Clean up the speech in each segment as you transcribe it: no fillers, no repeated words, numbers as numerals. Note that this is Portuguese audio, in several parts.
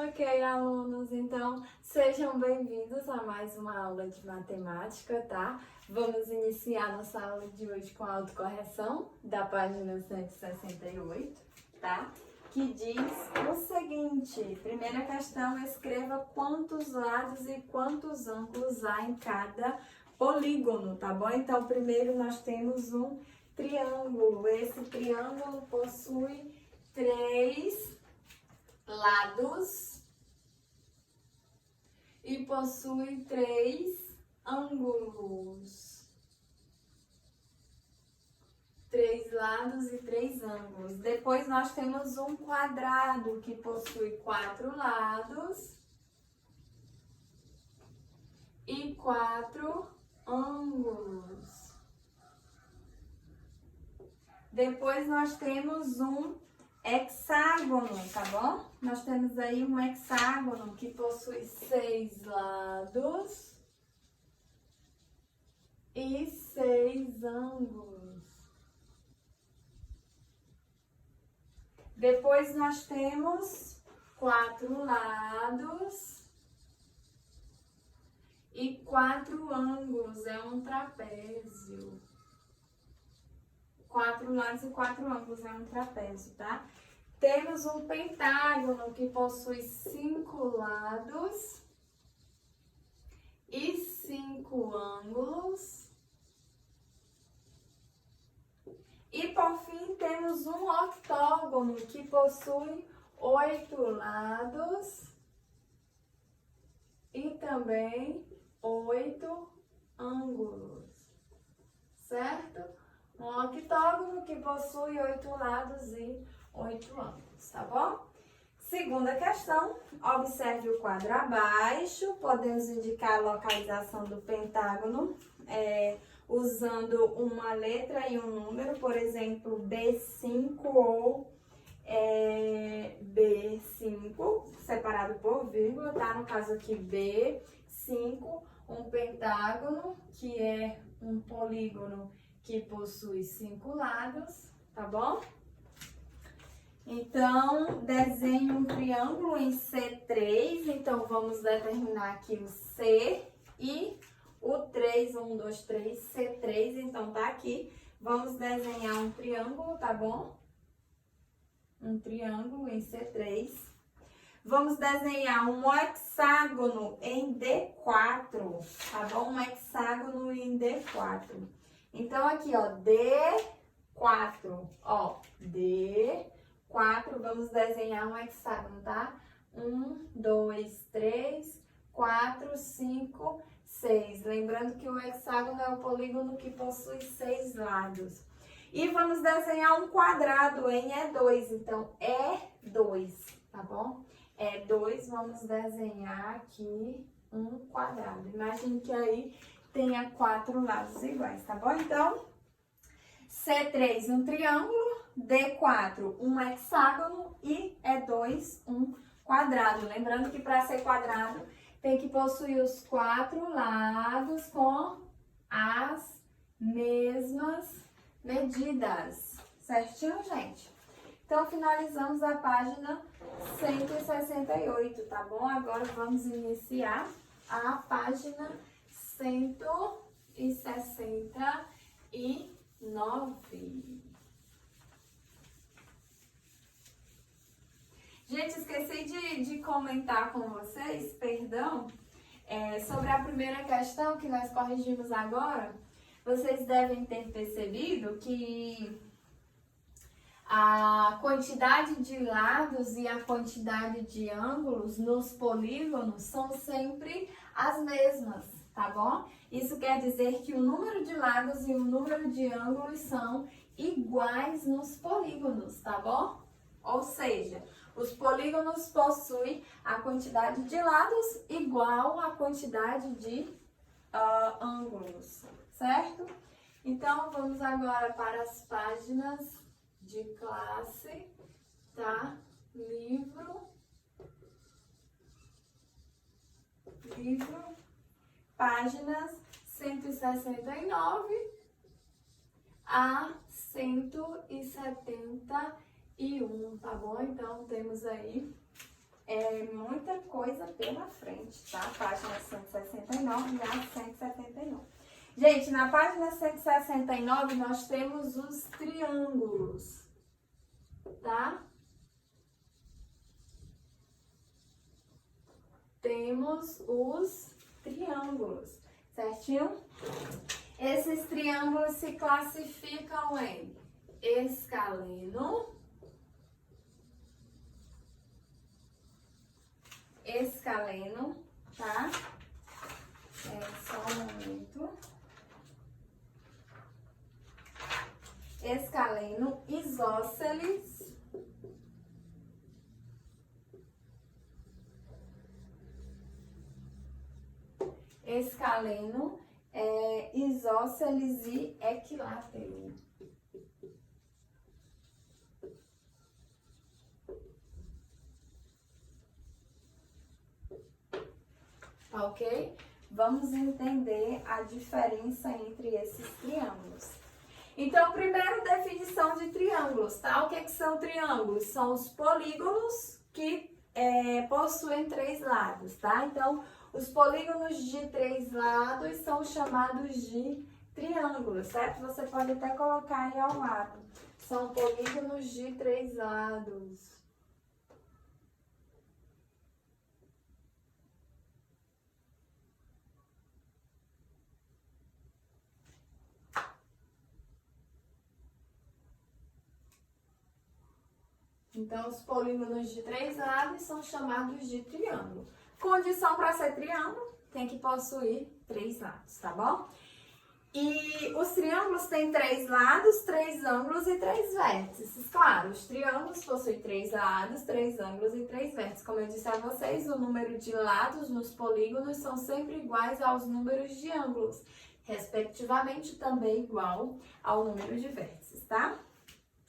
Ok, alunos, então sejam bem-vindos a mais uma aula de matemática, tá? Vamos iniciar nossa aula de hoje com a autocorreção da página 168, tá? Que diz o seguinte: primeira questão, escreva quantos lados e quantos ângulos há em cada polígono, tá bom? Então, primeiro nós temos um triângulo. Esse triângulo possui 3 lados e possui 3 ângulos. 3 lados e 3 ângulos. Depois nós temos um quadrado que possui 4 lados e 4 ângulos. Depois nós temos um hexágono, tá bom? Nós temos aí um hexágono que possui 6 lados e 6 ângulos. Depois nós temos 4 lados e 4 ângulos, é um trapézio. 4 lados e 4 ângulos, é um trapézio, tá? Temos um pentágono que possui 5 lados e 5 ângulos. E por fim temos um octógono que possui 8 lados e também 8 ângulos, certo? Um octógono que possui 8 lados e 8 ângulos, tá bom? Segunda questão, observe o quadro abaixo. Podemos indicar a localização do pentágono usando uma letra e um número, por exemplo, B5 ou B5, separado por vírgula, tá? No caso aqui, B5, um pentágono, que é um polígono que possui 5 lados, tá bom? Então, desenhe um triângulo em C3. Então, vamos determinar aqui o C e o 3, 1, 2, 3, C3. Então, tá aqui. Vamos desenhar um triângulo, tá bom? Um triângulo em C3. Vamos desenhar um hexágono em D4, tá bom? Um hexágono em D4. Então, aqui, ó, D4, ó, D4, vamos desenhar um hexágono, tá? 1, 2, 3, 4, 5, 6. Lembrando que o hexágono é o polígono que possui 6 lados. E vamos desenhar um quadrado em E2, então, E2, tá bom? E2, vamos desenhar aqui um quadrado. Imagine que aí tenha 4 lados iguais, tá bom? Então, C3, um triângulo, D4, um hexágono e E2, um quadrado. Lembrando que para ser quadrado, tem que possuir os 4 lados com as mesmas medidas. Certinho, gente? Então, finalizamos a página 168, tá bom? Agora, vamos iniciar a página 169. Gente, esqueci de comentar com vocês, perdão, sobre a primeira questão que nós corrigimos agora. Vocês devem ter percebido que a quantidade de lados e a quantidade de ângulos nos polígonos são sempre as mesmas, tá bom? Isso quer dizer que o número de lados e o número de ângulos são iguais nos polígonos, tá bom? Ou seja, os polígonos possuem a quantidade de lados igual à quantidade de ângulos, certo? Então, vamos agora para as páginas de classe, tá? Livro, páginas 169 a 171, tá bom? Então, temos aí é muita coisa pela frente, tá? Página 169 a 179. Gente, na página 169 nós temos os triângulos, tá? Temos os triângulos, certinho? Esses triângulos se classificam em escaleno, tá? Só um momento. Escaleno, isósceles, isósceles e equilátero. Ok? Vamos entender a diferença entre esses triângulos. Então, primeiro, definição de triângulos, tá? O que são triângulos? São os polígonos que possuem 3 lados, tá? Então, os polígonos de 3 lados são chamados de triângulos, certo? Você pode até colocar aí ao lado. São polígonos de 3 lados. Então, os polígonos de 3 lados são chamados de triângulo. Condição para ser triângulo, tem que possuir 3 lados, tá bom? E os triângulos têm 3 lados, 3 ângulos e 3 vértices. Claro, os triângulos possuem 3 lados, 3 ângulos e 3 vértices. Como eu disse a vocês, o número de lados nos polígonos são sempre iguais aos números de ângulos, respectivamente também igual ao número de vértices, tá?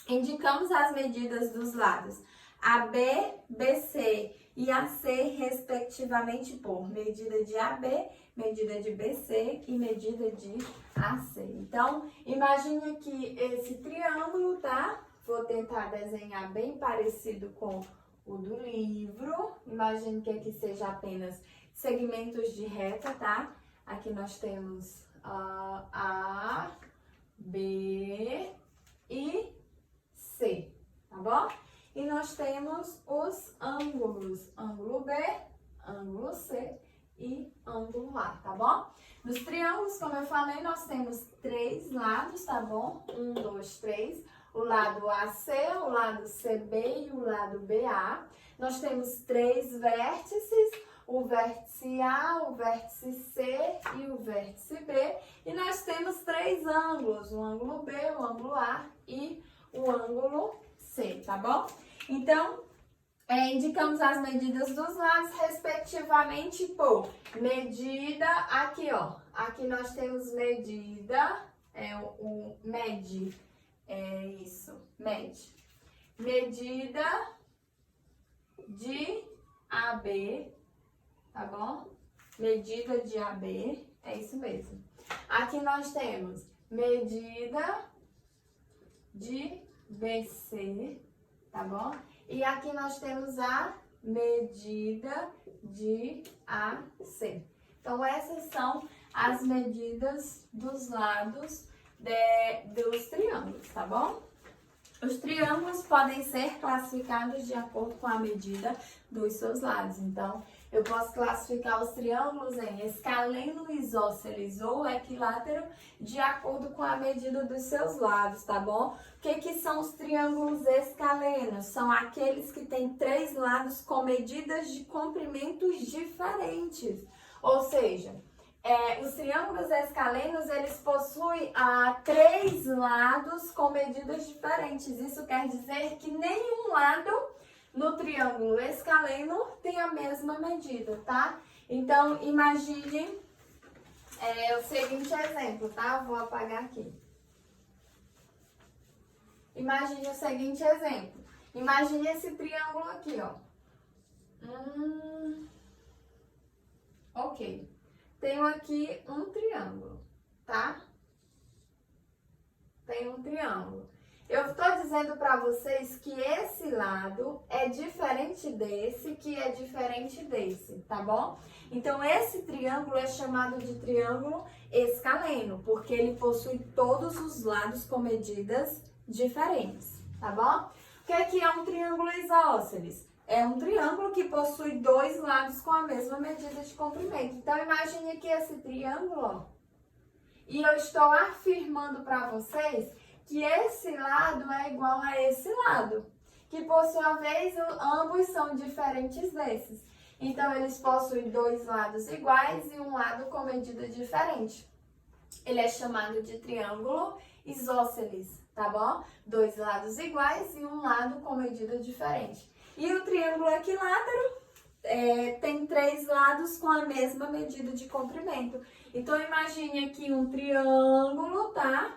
Indicamos as medidas dos lados AB, BC e AC, respectivamente, por medida de AB, medida de BC e medida de AC. Então, imagine aqui esse triângulo, tá? Vou tentar desenhar bem parecido com o do livro. Imagine que aqui seja apenas segmentos de reta, tá? Aqui nós temos A, B e C, tá bom? E nós temos os ângulos, ângulo B, ângulo C e ângulo A, tá bom? Nos triângulos, como eu falei, nós temos 3 lados, tá bom? 1, 2, 3. O lado AC, o lado CB e o lado BA. Nós temos 3 vértices, o vértice A, o vértice C e o vértice B. E nós temos 3 ângulos, o ângulo B, o ângulo A e o ângulo C, tá bom? Então, indicamos as medidas dos lados, respectivamente, por medida, aqui, ó. Aqui nós temos medida, mede, mede. Medida de AB, tá bom? Medida de AB, é isso mesmo. Aqui nós temos medida de BC, tá bom? E aqui nós temos a medida de AC. Então, essas são as medidas dos lados dos triângulos, tá bom? Os triângulos podem ser classificados de acordo com a medida dos seus lados. Então, eu posso classificar os triângulos em escaleno, isósceles ou equilátero de acordo com a medida dos seus lados, tá bom? O que são os triângulos escalenos? São aqueles que têm 3 lados com medidas de comprimentos diferentes. Ou seja, os triângulos escalenos, eles possuem 3 lados com medidas diferentes. Isso quer dizer que nenhum lado no triângulo escaleno tem a mesma medida, tá? Então, imagine o seguinte exemplo, tá? Vou apagar aqui. Imagine o seguinte exemplo. Imagine esse triângulo aqui, ó. Ok. Tenho aqui um triângulo, tá? Tem um triângulo. Eu estou dizendo para vocês que esse lado é diferente desse, que é diferente desse, tá bom? Então, esse triângulo é chamado de triângulo escaleno, porque ele possui todos os lados com medidas diferentes, tá bom? O que é um triângulo isósceles? É um triângulo que possui dois lados com a mesma medida de comprimento. Então, imagine aqui esse triângulo, ó. E eu estou afirmando para vocês que esse lado é igual a esse lado, que por sua vez ambos são diferentes desses. Então, eles possuem dois lados iguais e um lado com medida diferente. Ele é chamado de triângulo isósceles, tá bom? Dois lados iguais e um lado com medida diferente. E o triângulo equilátero tem três lados com a mesma medida de comprimento. Então, imagine aqui um triângulo, tá?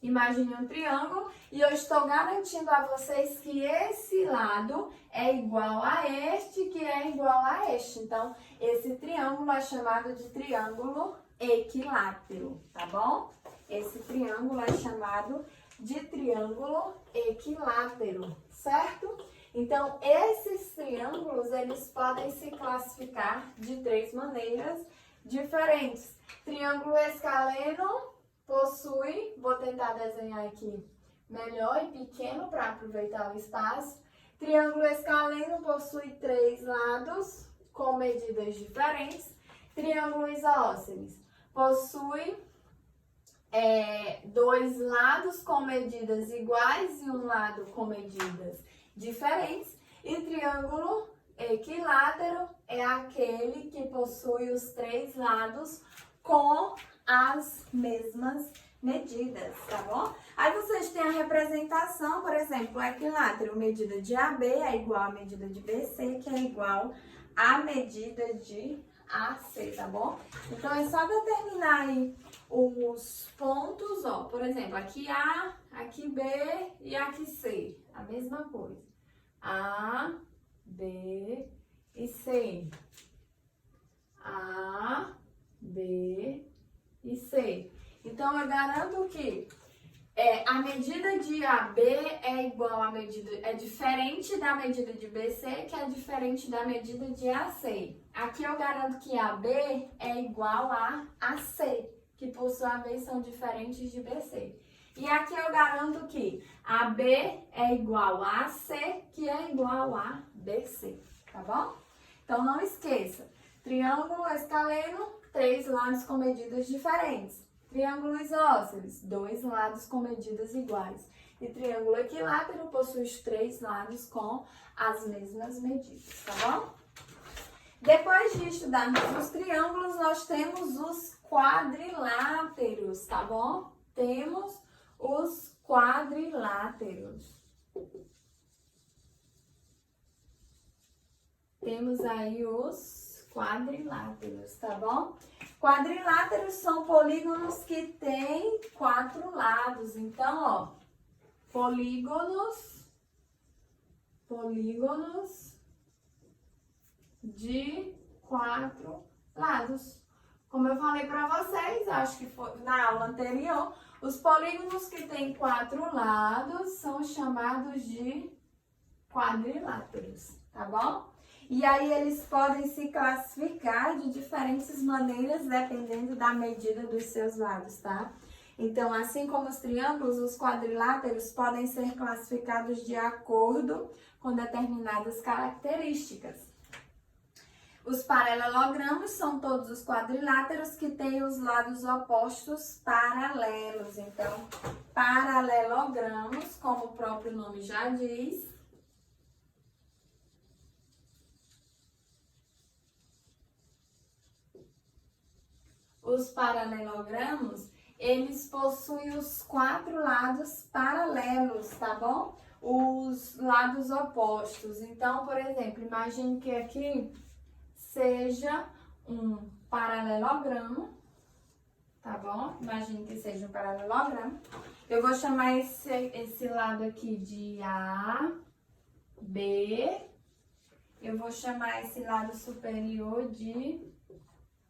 Imagine um triângulo e eu estou garantindo a vocês que esse lado é igual a este, que é igual a este. Então, esse triângulo é chamado de triângulo equilátero, tá bom? Esse triângulo é chamado de triângulo equilátero, certo? Então, esses triângulos, eles podem se classificar de três maneiras diferentes. Triângulo escaleno possui, vou tentar desenhar aqui melhor e pequeno para aproveitar o espaço. Triângulo escaleno possui três lados com medidas diferentes. Triângulo isósceles possui dois lados com medidas iguais e um lado com medidas diferentes. E triângulo equilátero é aquele que possui os três lados com as mesmas medidas, tá bom? Aí vocês têm a representação, por exemplo, o equilátero, medida de AB é igual à medida de BC, que é igual à medida de AC, tá bom? Então, é só determinar aí os pontos, ó, por exemplo, aqui A, aqui B e aqui C, a mesma coisa. A, B e C. A, B e C. Então, eu garanto que a medida de AB é igual à medida, é diferente da medida de BC, que é diferente da medida de AC. Aqui eu garanto que AB é igual a AC, que por sua vez são diferentes de BC. E aqui eu garanto que AB é igual a AC, que é igual a BC, tá bom? Então, não esqueça, triângulo escaleno, três lados com medidas diferentes. Triângulo isósceles, dois lados com medidas iguais. E triângulo equilátero possui os três lados com as mesmas medidas, tá bom? Depois de estudarmos os triângulos, nós temos os quadriláteros, tá bom? Temos os quadriláteros. Temos aí os quadriláteros, tá bom? Quadriláteros são polígonos que têm quatro lados. Então, ó, polígonos de quatro lados. Como eu falei para vocês, acho que foi na aula anterior, os polígonos que têm quatro lados são chamados de quadriláteros, tá bom? E aí eles podem se classificar de diferentes maneiras dependendo da medida dos seus lados, tá? Então, assim como os triângulos, os quadriláteros podem ser classificados de acordo com determinadas características. Os paralelogramos são todos os quadriláteros que têm os lados opostos paralelos. Então, paralelogramos, como o próprio nome já diz, os paralelogramos, eles possuem os quatro lados paralelos, tá bom? Os lados opostos. Então, por exemplo, imagine que aqui seja um paralelogramo, tá bom? Imagine que seja um paralelogramo. Eu vou chamar esse lado aqui de A, B. Eu vou chamar esse lado superior de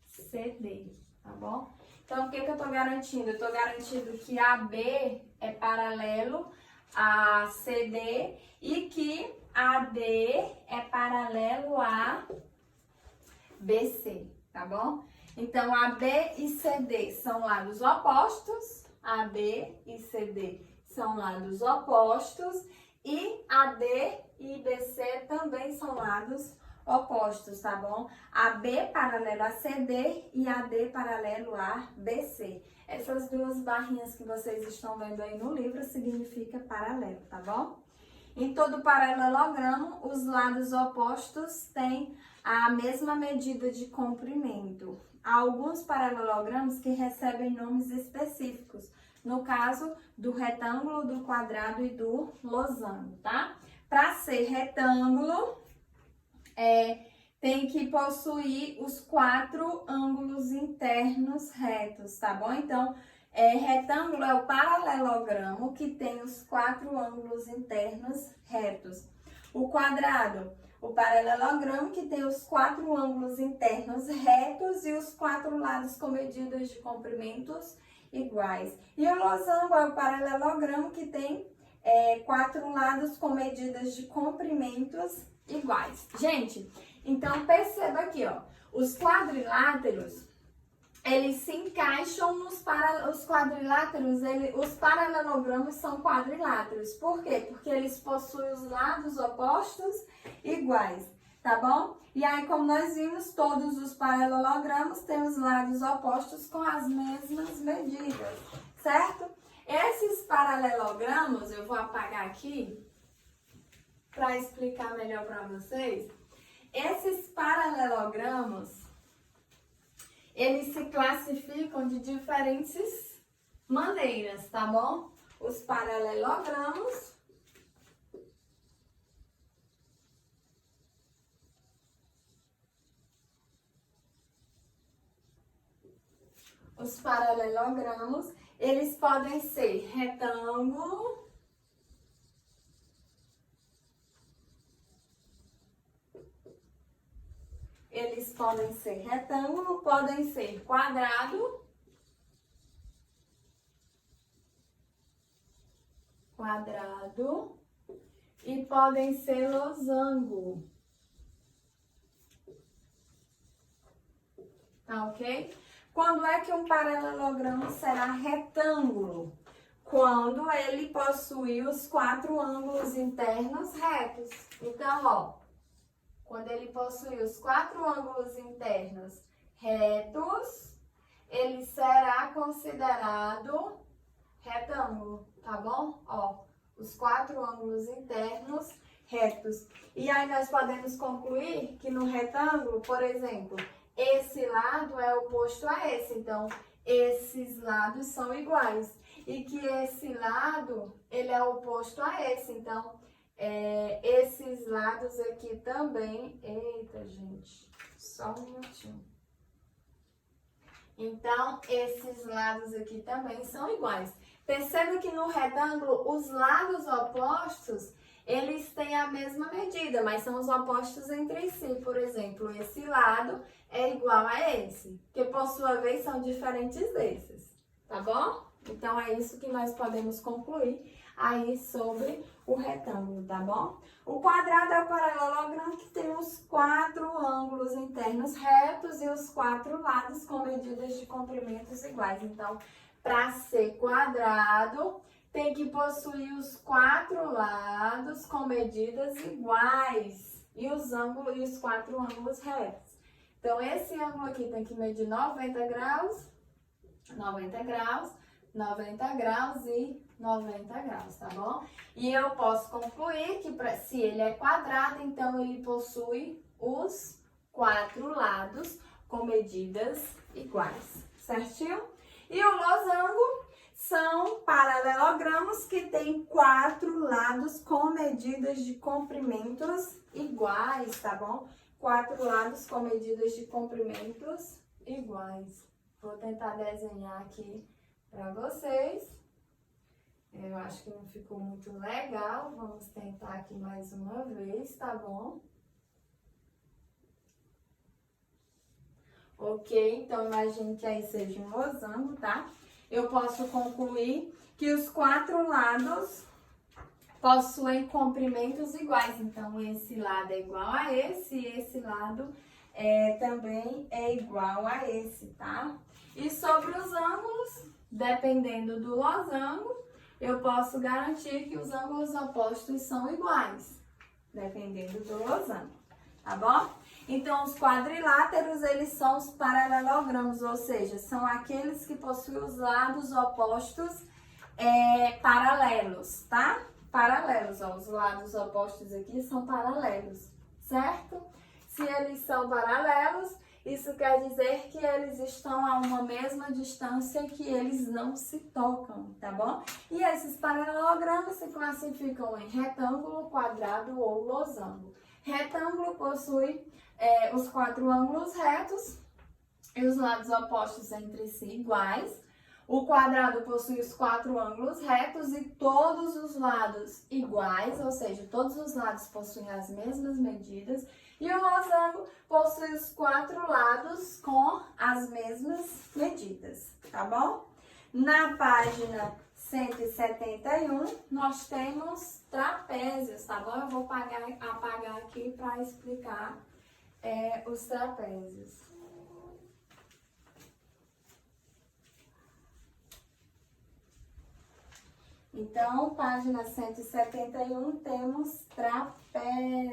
CD, tá bom? Então, o que eu tô garantindo? Eu tô garantindo que AB é paralelo a CD e que AD é paralelo a BC, tá bom? Então, AB e CD são lados opostos, AB e CD são lados opostos e AD e BC também são lados opostos, tá bom? AB paralelo a CD e AD paralelo a BC. Essas duas barrinhas que vocês estão vendo aí no livro significa paralelo, tá bom? Em todo paralelogramo, os lados opostos têm a mesma medida de comprimento. Há alguns paralelogramos que recebem nomes específicos, no caso do retângulo, do quadrado e do losango, tá? Para ser retângulo, tem que possuir os 4 ângulos internos retos, tá bom? Então, retângulo é o paralelogramo que tem os 4 ângulos internos retos. O quadrado, o paralelogramo que tem os 4 ângulos internos retos e os 4 lados com medidas de comprimentos iguais. E o losango é o paralelogramo que tem 4 lados com medidas de comprimentos iguais. Gente, então perceba aqui, ó, os quadriláteros, eles se encaixam os quadriláteros, os paralelogramos são quadriláteros. Por quê? Porque eles possuem os lados opostos iguais, tá bom? E aí, como nós vimos, todos os paralelogramos têm os lados opostos com as mesmas medidas, certo? Esses paralelogramos, eu vou apagar aqui para explicar melhor para vocês. Esses paralelogramos, eles se classificam de diferentes maneiras, tá bom? Os paralelogramos eles podem ser retângulo, podem ser quadrado, e podem ser losango. Tá ok? Quando é que um paralelogramo será retângulo? Quando ele possui os 4 ângulos internos retos. Então, ó, quando ele possui os 4 ângulos internos retos, ele será considerado retângulo, tá bom? Ó, os 4 ângulos internos retos. E aí nós podemos concluir que no retângulo, por exemplo, esse lado é oposto a esse, então esses lados são iguais. E que esse lado, ele é oposto a esse, então esses lados aqui também... Eita, gente, só um minutinho. Então, esses lados aqui também são iguais. Perceba que no retângulo, os lados opostos, eles têm a mesma medida, mas são os opostos entre si. Por exemplo, esse lado é igual a esse, que por sua vez são diferentes desses, tá bom? Então, é isso que nós podemos concluir aí sobre o retângulo, tá bom? O quadrado é o paralelogramo que tem os 4 ângulos internos retos e os 4 lados com medidas de comprimentos iguais. Então, para ser quadrado, tem que possuir os 4 lados com medidas iguais e os 4 ângulos retos. Então, esse ângulo aqui tem que medir 90 graus, 90 graus, 90 graus e 90 graus, tá bom? E eu posso concluir que se ele é quadrado, então ele possui os 4 lados com medidas iguais, certinho? E o losango são paralelogramos que têm 4 lados com medidas de comprimentos iguais, tá bom? 4 lados com medidas de comprimentos iguais. Vou tentar desenhar aqui para vocês. Eu acho que não ficou muito legal. Vamos tentar aqui mais uma vez, tá bom? Ok, então imagine que aí seja um losango, tá? Eu posso concluir que os 4 lados possuem comprimentos iguais. Então, esse lado é igual a esse e esse lado também é igual a esse, tá? E sobre os ângulos, dependendo do losango, eu posso garantir que os ângulos opostos são iguais, dependendo do losango, tá bom? Então, os quadriláteros, eles são os paralelogramos, ou seja, são aqueles que possuem os lados opostos paralelos, tá? Paralelos, ó, os lados opostos aqui são paralelos, certo? Se eles são paralelos, isso quer dizer que eles estão a uma mesma distância, que eles não se tocam, tá bom? E esses paralelogramas se classificam em retângulo, quadrado ou losango. Retângulo possui os 4 ângulos retos e os lados opostos entre si iguais. O quadrado possui os 4 ângulos retos e todos os lados iguais, ou seja, todos os lados possuem as mesmas medidas. E o losango possui os 4 lados com as mesmas medidas, tá bom? Na página 171, nós temos trapézios, tá bom? Eu vou apagar aqui para explicar os trapézios. Então, página 171, temos trapézios.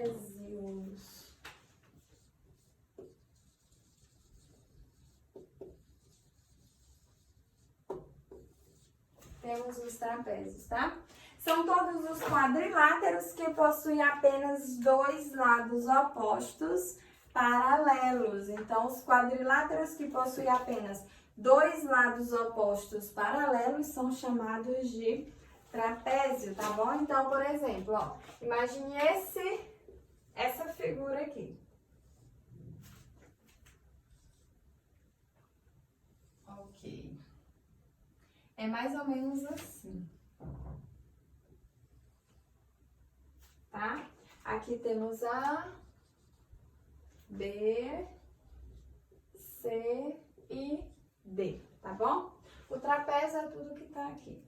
Temos os trapézios, tá? São todos os quadriláteros que possuem apenas 2 lados opostos paralelos. Então, os quadriláteros que possuem apenas 2 lados opostos paralelos são chamados de trapézio, tá bom? Então, por exemplo, ó, imagine essa figura aqui. Ok. É mais ou menos assim. Tá? Aqui temos A, B, C e D, tá bom? O trapézio é tudo que tá aqui.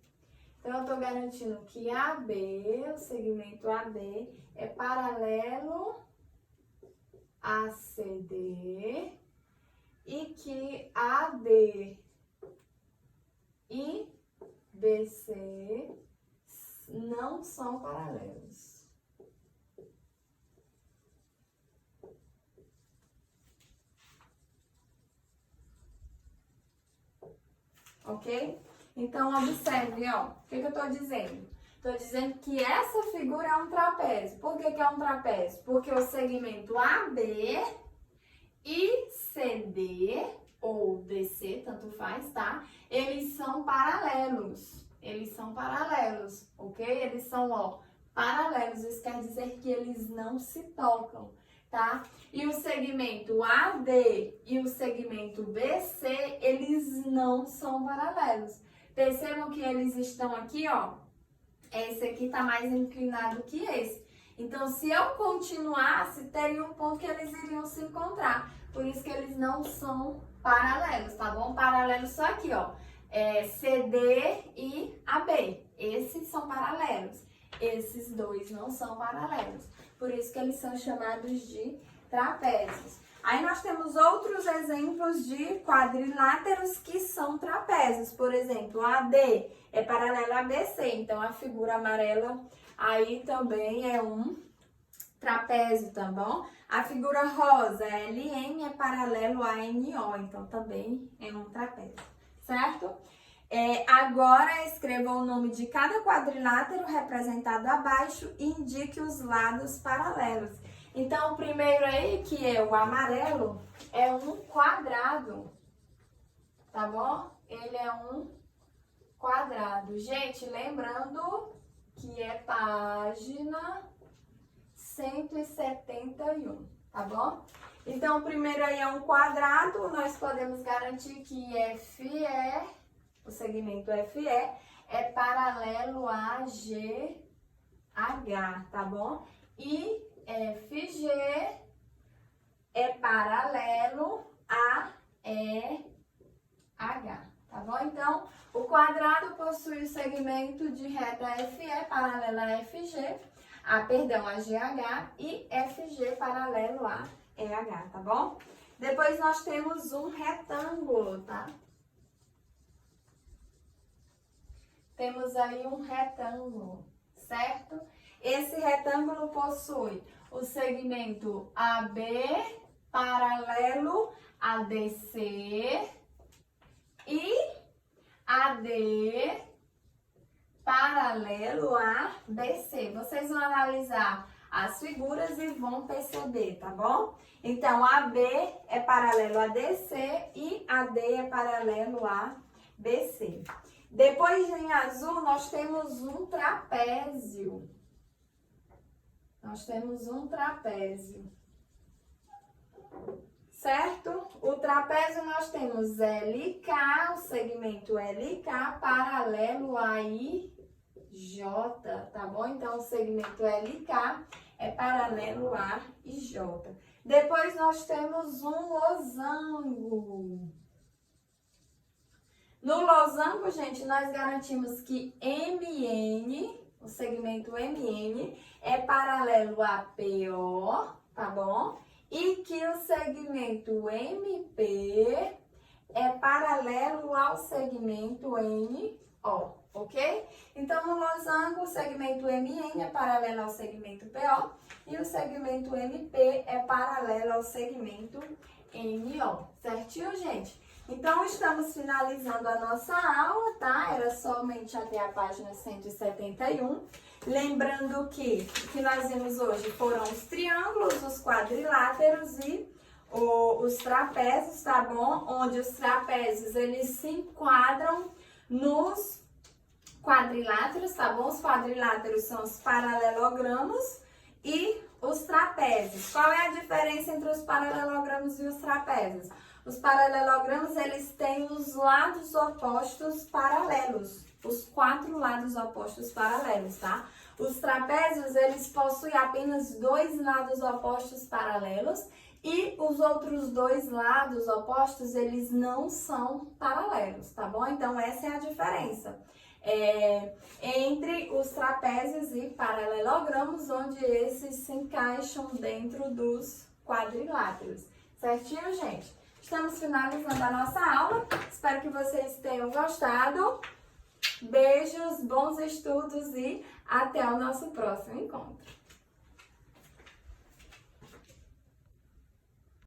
Então, eu tô garantindo que AB, o segmento AB, é paralelo a CD e que AD e BC não são paralelos. Ok? Então, observe, ó, o que eu tô dizendo? Tô dizendo que essa figura é um trapézio. Por que é um trapézio? Porque o segmento AB e CD, ou DC, tanto faz, tá? Eles são paralelos. Eles são paralelos, ok? Eles são, ó, paralelos. Isso quer dizer que eles não se tocam, tá? E o segmento AD e o segmento BC, eles não são paralelos. Percebam que eles estão aqui, ó. Esse aqui tá mais inclinado que esse. Então, se eu continuasse, teria um ponto que eles iriam se encontrar. Por isso que eles não são paralelos, tá bom? Paralelos só aqui, ó. CD e AB. Esses são paralelos. Esses dois não são paralelos. Por isso que eles são chamados de trapézios. Aí nós temos outros exemplos de quadriláteros que são trapézios. Por exemplo, AD é paralelo a BC, então a figura amarela aí também é um trapézio, tá bom? A figura rosa, LM, é paralelo a NO, então também é um trapézio, certo? Agora escreva o nome de cada quadrilátero representado abaixo e indique os lados paralelos. Então, o primeiro aí, que é o amarelo, é um quadrado, tá bom? Ele é um quadrado. Gente, lembrando que é página 171, tá bom? Então, o primeiro aí é um quadrado, nós podemos garantir que o segmento FE, é paralelo a GH, tá bom? E FG é paralelo a EH, tá bom? Então, o quadrado possui o segmento de reta FE paralela a FG, a GH e FG paralelo a EH, tá bom? Depois nós temos um retângulo, tá? Temos aí um retângulo, certo? Esse retângulo possui o segmento AB paralelo a DC e AD paralelo a BC. Vocês vão analisar as figuras e vão perceber, tá bom? Então, AB é paralelo a DC e AD é paralelo a BC. Depois, em azul, nós temos um trapézio. Nós temos um trapézio. Certo? O trapézio nós temos LK, o segmento LK paralelo a IJ, tá bom? Então, o segmento LK é paralelo a IJ. Depois nós temos um losango. No losango, gente, nós garantimos que MN, o segmento MN, é paralelo a PO, tá bom? E que o segmento MP é paralelo ao segmento NO, ok? Então, no losango, o segmento MN é paralelo ao segmento PO e o segmento MP é paralelo ao segmento NO, certinho, gente? Então, estamos finalizando a nossa aula, tá? Era somente até a página 171. Lembrando que o que nós vimos hoje foram os triângulos, os quadriláteros e os trapézios, tá bom? Onde os trapézios, eles se enquadram nos quadriláteros, tá bom? Os quadriláteros são os paralelogramos e os trapézios. Qual é a diferença entre os paralelogramos e os trapézios? Os paralelogramos, eles têm os lados opostos paralelos, os 4 lados opostos paralelos, tá? Os trapézios, eles possuem apenas 2 lados opostos paralelos e os outros 2 lados opostos, eles não são paralelos, tá bom? Então, essa é a diferença entre os trapézios e paralelogramos, onde esses se encaixam dentro dos quadriláteros. Certinho, gente? Estamos finalizando a nossa aula. Espero que vocês tenham gostado. Beijos, bons estudos e até o nosso próximo encontro.